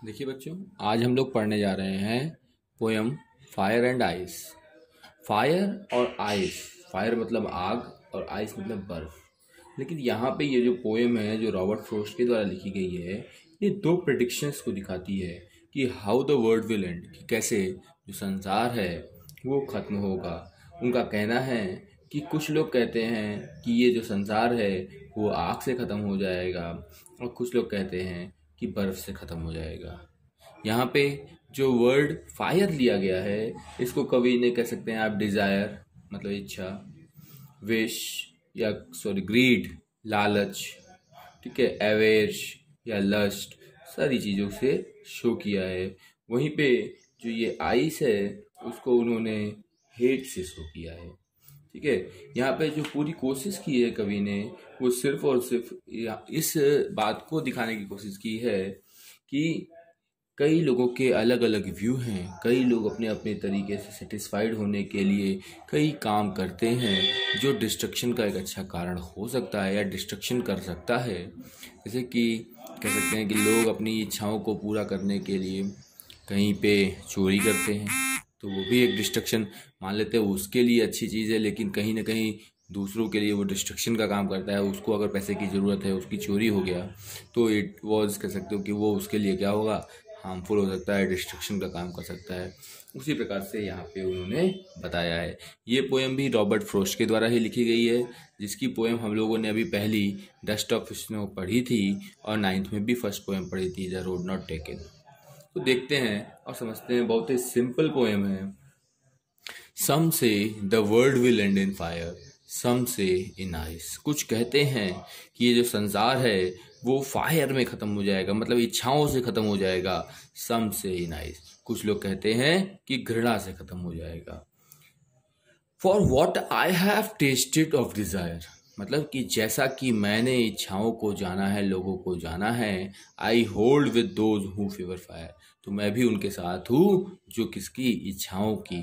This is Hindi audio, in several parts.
देखिए बच्चों, आज हम लोग पढ़ने जा रहे हैं poem fire and ice. Fire और आइस, फायर मतलब आग और आइस मतलब बर्फ। लेकिन यहाँ पे ये जो पोयम है जो रॉबर्ट फ्रॉस्ट के द्वारा लिखी गई है, ये दो प्रेडिक्शंस को दिखाती है कि how the world will and, कि कैसे जो संसार है वो खत्म होगा। उनका कहना है कि कुछ लोग कहते हैं कि ये जो संसार है वो आग से ख़त्म हो जाएगा और कुछ लोग कहते हैं कि बर्फ़ से ख़त्म हो जाएगा। यहाँ पे जो वर्ड फायर लिया गया है, इसको कवि ने कह सकते हैं आप डिज़ायर मतलब इच्छा, विश या ग्रीड लालच, ठीक है, एवेश या लस्ट, सारी चीज़ों से शो किया है। वहीं पे जो ये आइस है उसको उन्होंने हेट से शो किया है। ठीक है, यहाँ पे जो पूरी कोशिश की है कवि ने, वो सिर्फ और सिर्फ इस बात को दिखाने की कोशिश की है कि कई लोगों के अलग अलग व्यू हैं। कई लोग अपने अपने तरीके से सेटिस्फाइड होने के लिए कई काम करते हैं जो डिस्ट्रक्शन का एक अच्छा कारण हो सकता है या डिस्ट्रक्शन कर सकता है। जैसे कि कह सकते हैं कि लोग अपनी इच्छाओं को पूरा करने के लिए कहीं पे चोरी करते हैं, तो वो भी एक डिस्ट्रक्शन मान लेते हैं। उसके लिए अच्छी चीज़ है, लेकिन कहीं ना कहीं दूसरों के लिए वो डिस्ट्रक्शन का काम करता है। उसको अगर पैसे की ज़रूरत है, उसकी चोरी हो गया, तो इट वॉज कह सकते हो कि वो उसके लिए क्या होगा, हार्मफुल हो सकता है, डिस्ट्रक्शन का काम कर सकता है। उसी प्रकार से यहाँ पे उन्होंने बताया है। ये पोएम भी रॉबर्ट फ्रॉस्ट के द्वारा ही लिखी गई है, जिसकी पोएम हम लोगों ने अभी पहली डस्ट ऑफ स्नो पढ़ी थी और 9th में भी फर्स्ट पोएम पढ़ी थी, द रोड नॉट टेकन। तो देखते हैं और समझते हैं। बहुत ही सिंपल पोएम है। Some say the world will end in fire, some say in ice. कुछ कहते हैं कि ये जो संसार है वो फायर में ख़त्म हो जाएगा, मतलब इच्छाओं से ख़त्म हो जाएगा। सम से इन आइस। कुछ लोग कहते हैं कि घृणा से ख़त्म हो जाएगा। For what I have tested of desire, मतलब कि जैसा कि मैंने इच्छाओं को जाना है, लोगों को जाना है। I hold with those who favour fire, तो मैं भी उनके साथ हूँ जो किसकी इच्छाओं की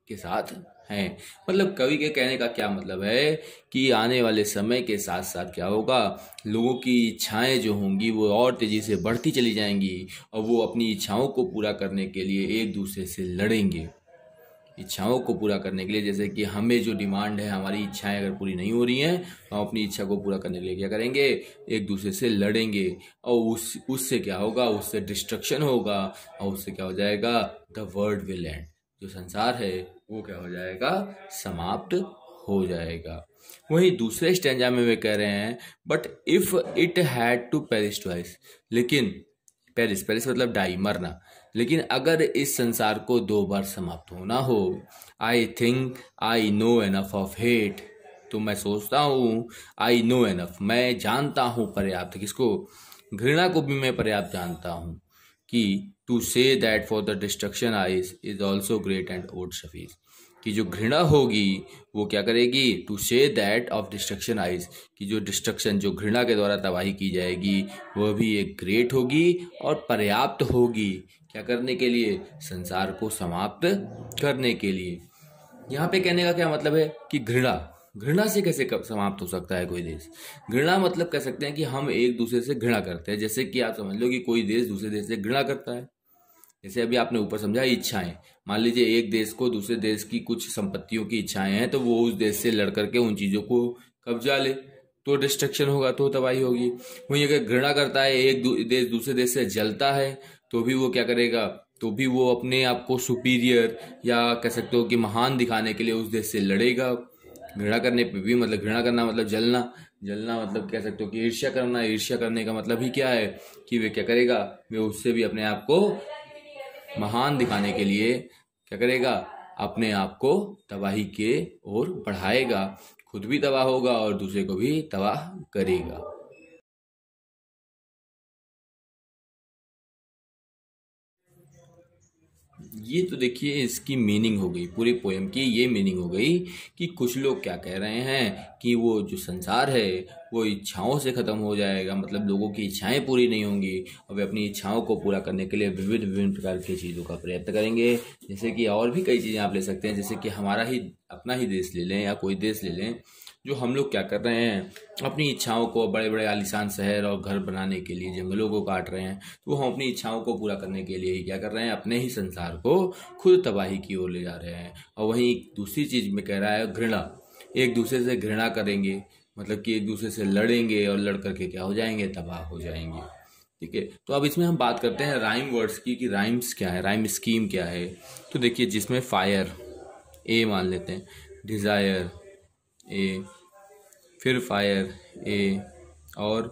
के साथ हैं। मतलब कवि के कहने का क्या मतलब है कि आने वाले समय के साथ साथ क्या होगा, लोगों की इच्छाएं जो होंगी वो और तेजी से बढ़ती चली जाएंगी और वो अपनी इच्छाओं को पूरा करने के लिए एक दूसरे से लड़ेंगे। इच्छाओं को पूरा करने के लिए, जैसे कि हमें जो डिमांड है, हमारी इच्छाएं अगर पूरी नहीं हो रही हैं, तो हम अपनी इच्छा को पूरा करने के लिए क्या करेंगे, एक दूसरे से लड़ेंगे। और उससे क्या होगा, उससे डिस्ट्रक्शन होगा और उससे क्या हो जाएगा, द वर्ल्ड विल एंड, जो संसार है वो क्या हो जाएगा, समाप्त हो जाएगा। वहीं दूसरे स्टैंजा में वे कह रहे हैं, but if it had to perish twice, लेकिन पेरिस पेरिस मतलब डाई, मरना, लेकिन अगर इस संसार को 2 बार समाप्त होना हो, आई think I know enough of hate, तो मैं सोचता हूँ, आई नो एनफ, मैं जानता हूँ पर्याप्त, किसको, घृणा को भी मैं पर्याप्त जानता हूँ, कि to say that for the destruction ice is also great and would suffice, कि जो घृणा होगी वो क्या करेगी, to say that of destruction eyes, कि जो डिस्ट्रक्शन, जो घृणा के द्वारा तबाही की जाएगी, वह भी एक ग्रेट होगी और पर्याप्त होगी। क्या करने के लिए, संसार को समाप्त करने के लिए। यहाँ पे कहने का क्या मतलब है कि घृणा, घृणा से कैसे समाप्त हो सकता है कोई देश। घृणा मतलब कह सकते हैं कि हम एक दूसरे से घृणा करते हैं। जैसे कि आप समझ लो कि कोई देश दूसरे देश से घृणा करता है। जैसे अभी आपने ऊपर समझा इच्छाएं, मान लीजिए एक देश को दूसरे देश की कुछ संपत्तियों की इच्छाएं हैं, तो वो उस देश से लड़ करके उन चीजों को कब्जा ले, तो डिस्ट्रक्शन होगा, तो तबाही होगी। वहीं अगर घृणा करता है, एक देश दूसरे देश से जलता है, तो भी वो क्या करेगा, तो भी वो अपने आप को सुपीरियर या कह सकते हो कि महान दिखाने के लिए उस देश से लड़ेगा। घृणा करने पे भी, मतलब घृणा करना मतलब जलना, जलना मतलब कह सकते हो कि ईर्ष्या करना। ईर्ष्या करने का मतलब ही क्या है कि वे क्या करेगा, वे उससे भी अपने आप को महान दिखाने के लिए क्या करेगा, अपने आप को तबाही के ओर बढ़ाएगा, खुद भी तबाह होगा और दूसरे को भी तबाह करेगा। ये तो देखिए इसकी मीनिंग हो गई, पूरी पोएम की ये मीनिंग हो गई कि कुछ लोग क्या कह रहे हैं कि वो जो संसार है वो इच्छाओं से ख़त्म हो जाएगा, मतलब लोगों की इच्छाएं पूरी नहीं होंगी और वे अपनी इच्छाओं को पूरा करने के लिए विविध विभिन्न प्रकार की चीज़ों का प्रयत्न करेंगे। जैसे कि और भी कई चीज़ें आप ले सकते हैं, जैसे कि हमारा ही अपना ही देश ले लें या कोई देश ले लें, जो हम लोग क्या कर रहे हैं, अपनी इच्छाओं को, बड़े बड़े आलीशान शहर और घर बनाने के लिए जंगलों को काट रहे हैं, तो हम अपनी इच्छाओं को पूरा करने के लिए ही क्या कर रहे हैं, अपने ही संसार को खुद तबाही की ओर ले जा रहे हैं। और वहीं दूसरी चीज में कह रहा है घृणा, एक दूसरे से घृणा करेंगे, मतलब कि एक दूसरे से लड़ेंगे और लड़ करके क्या हो जाएंगे, तबाह हो जाएंगे। ठीक है, तो अब इसमें हम बात करते हैं राइम वर्ड्स की कि राइम्स क्या है, राइम स्कीम क्या है। तो देखिए, जिसमें फायर ए मान लेते हैं, डिज़ायर ए, फिर फायर ए, और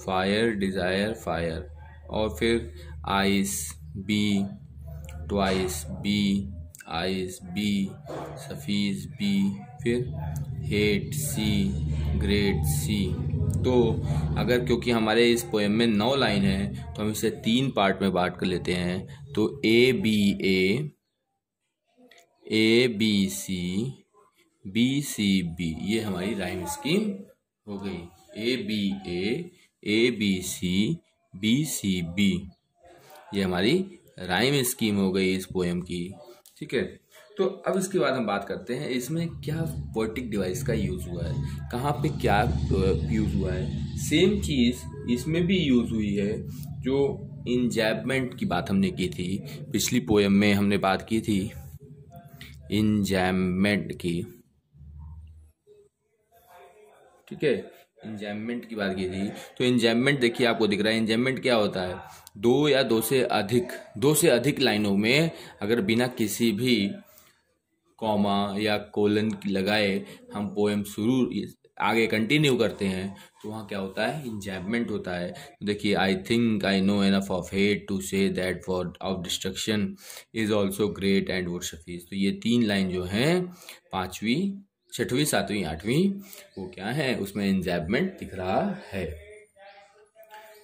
फायर डिज़ायर फायर, और फिर ice B, twice B, ice B, suffice B, फिर हेट सी, ग्रेट सी। तो अगर क्योंकि हमारे इस पोएम में 9 लाइन है तो हम इसे 3 पार्ट में बांट कर लेते हैं। तो ए बी सी बी, ये हमारी राइम स्कीम हो गई। ए बी सी बी, ये हमारी राइम स्कीम हो गई इस पोएम की। ठीक है, तो अब इसके बाद हम बात करते हैं इसमें क्या पोएटिक डिवाइस का यूज़ हुआ है, कहाँ पे क्या यूज़ हुआ है। सेम चीज़ इसमें भी यूज़ हुई है। जो इंजैम्पमेंट की बात हमने की थी पिछली पोएम में, हमने बात की थी इंजैम्पमेंट की। ठीक है, इंजैम्पमेंट की बात की थी। तो इंजैम्पमेंट देखिए आपको दिख रहा है, इंजैम्पमेंट क्या होता है, दो से अधिक लाइनों में अगर बिना किसी भी कॉमा या कोलन लगाए हम पोएम शुरू आगे कंटिन्यू करते हैं तो वहाँ क्या होता है, इंजैम्पमेंट होता है। तो देखिए, I think I know enough of hate to say that for of destruction is also great and would suffice. तो ये 3 लाइन जो हैं, 5वीं 6वीं 7वीं 8वीं, वो क्या है, उसमें इंजैम्पमेंट दिख रहा है।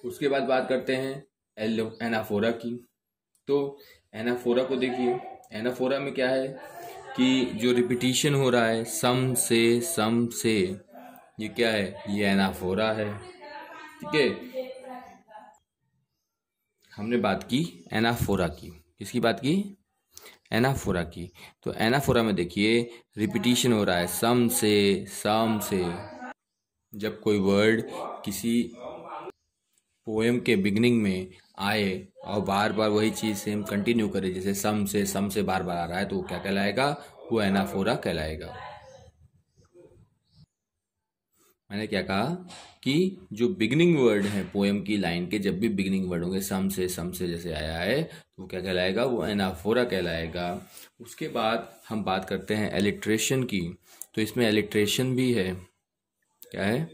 उसके बाद बात करते हैं एनाफोरा की। तो एनाफोरा को देखिए, एनाफोरा में क्या है कि जो रिपीटिशन हो रहा है सम से, ये क्या है, ये एनाफोरा है। ठीक है, हमने बात की एनाफोरा की, किसकी बात की, एनाफोरा की। तो एनाफोरा में देखिए रिपीटिशन हो रहा है सम से। जब कोई वर्ड किसी पोएम के बिगनिंग में आए और बार बार वही चीज़ सेम कंटिन्यू करे, जैसे सम से बार बार आ रहा है, तो वो क्या कहलाएगा, वो एनाफोरा कहलाएगा। मैंने क्या कहा कि जो बिगनिंग वर्ड है पोएम की लाइन के, जब भी बिगनिंग वर्ड होंगे सम से जैसे आया है, तो वो क्या कहलाएगा, वो एनाफोरा कहलाएगा। उसके बाद हम बात करते हैं एलिट्रेशन की। तो इसमें एलिट्रेशन भी है, क्या है,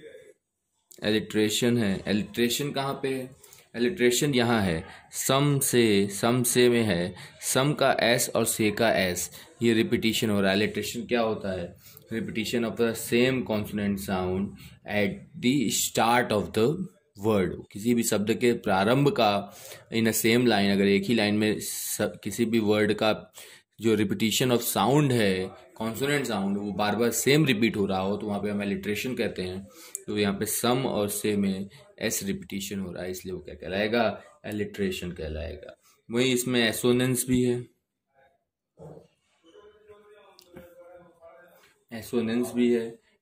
एलिट्रेशन है। एलिट्रेशन कहाँ पे है, एलिट्रेशन यहाँ है, सम से में है, सम का एस और से का एस, ये रिपीटिशन हो रहा है। एलिट्रेशन क्या होता है, repetition of the same consonant sound at the start of the word. किसी भी शब्द के प्रारंभ का इन अ सेम लाइन, अगर एक ही लाइन में किसी भी वर्ड का जो रिपीटिशन ऑफ साउंड है, कॉन्सोनेंट साउंड, वो बार बार सेम रिपीट हो रहा हो, तो वहाँ पे हम एलिट्रेशन कहते हैं। तो यहाँ पे सम और से में एस रिपीटिशन हो रहा है, इसलिए वो क्या कहलाएगा, एलिट्रेशन कहलाएगा। वही इसमें एसोनेंस भी है,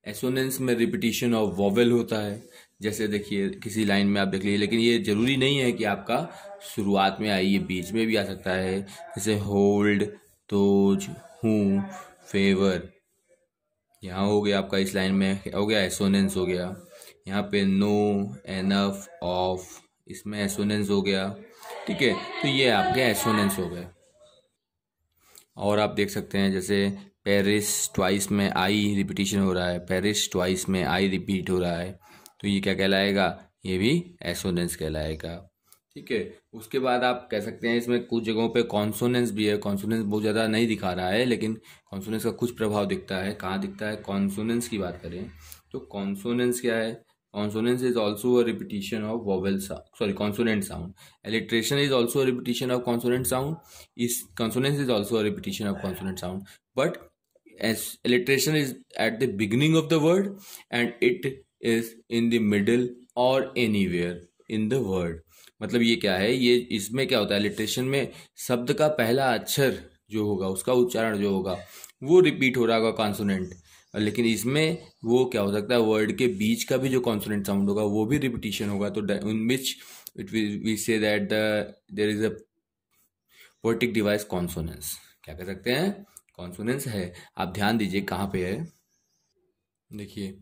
एसोनेंस में रिपीटिशन ऑफ वोवेल होता है। जैसे देखिए किसी लाइन में आप देख लीजिए, लेकिन ये जरूरी नहीं है कि आपका शुरुआत में आई, ये बीच में भी आ सकता है। जैसे होल्ड, तोज, हूँ, फेवर, यहाँ हो गया आपका, इस लाइन में हो गया एसोनेंस हो गया। यहाँ पे नो, एनफ, ऑफ, इसमें एसोनेंस हो गया। ठीक है, तो ये आपके एसोनेंस हो गए। और आप देख सकते हैं जैसे पेरिस ट्वाइस में आई रिपीटिशन हो रहा है, पेरिस ट्वाइस में आई रिपीट हो रहा है, तो ये क्या कहलाएगा, ये भी एसोनेंस कहलाएगा। ठीक है, उसके बाद आप कह सकते हैं इसमें कुछ जगहों पे कॉन्सोनेंस भी है। कॉन्सोनेंस बहुत ज़्यादा नहीं दिखा रहा है, लेकिन कॉन्सोनेंस का कुछ प्रभाव दिखता है। कहाँ दिखता है, कॉन्सोनेंस की बात करें तो कॉन्सोनेंस क्या है, consonance is also a repetition of vowel sound, consonant sound. Alliteration is also a repetition of consonant sound, इस consonance is also a repetition of consonant sound, but as alliteration is at the beginning of the word and it is in the middle or anywhere in the word। मतलब ये क्या है, ये इसमें क्या होता है, alliteration में शब्द का पहला अक्षर जो होगा, उसका उच्चारण जो होगा, वो रिपीट हो रहा होगा कॉन्सोनेंट, लेकिन इसमें वो क्या हो सकता है, वर्ड के बीच का भी जो कॉन्सोनेंट साउंड होगा वो भी रिपीटिशन होगा, तो in which it we say that the there is a poetic device consonance. क्या कह सकते हैं, कॉन्सोनेंस है। आप ध्यान दीजिए कहाँ पे है, देखिए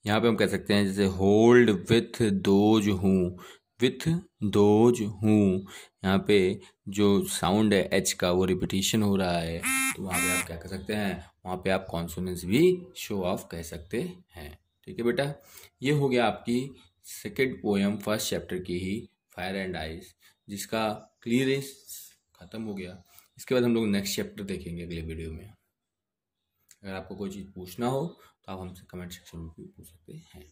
यहाँ पे हम कह सकते हैं जैसे होल्ड विथ दोज हूँ, विथ दोज हूँ, यहाँ पे जो साउंड है एच का वो रिपीटिशन हो रहा है, तो वहाँ पे आप क्या कह सकते हैं, वहाँ पे आप कॉन्सोनेंस भी शो ऑफ कह सकते हैं। ठीक है बेटा, ये हो गया आपकी सेकेंड पोएम फर्स्ट चैप्टर की ही, फायर एंड आइस, जिसका क्लियरेंस खत्म हो गया। इसके बाद हम लोग नेक्स्ट चैप्टर देखेंगे अगले वीडियो में। अगर आपको कोई चीज़ पूछना हो तो आप हमसे कमेंट सेक्शन में भी पूछ सकते हैं।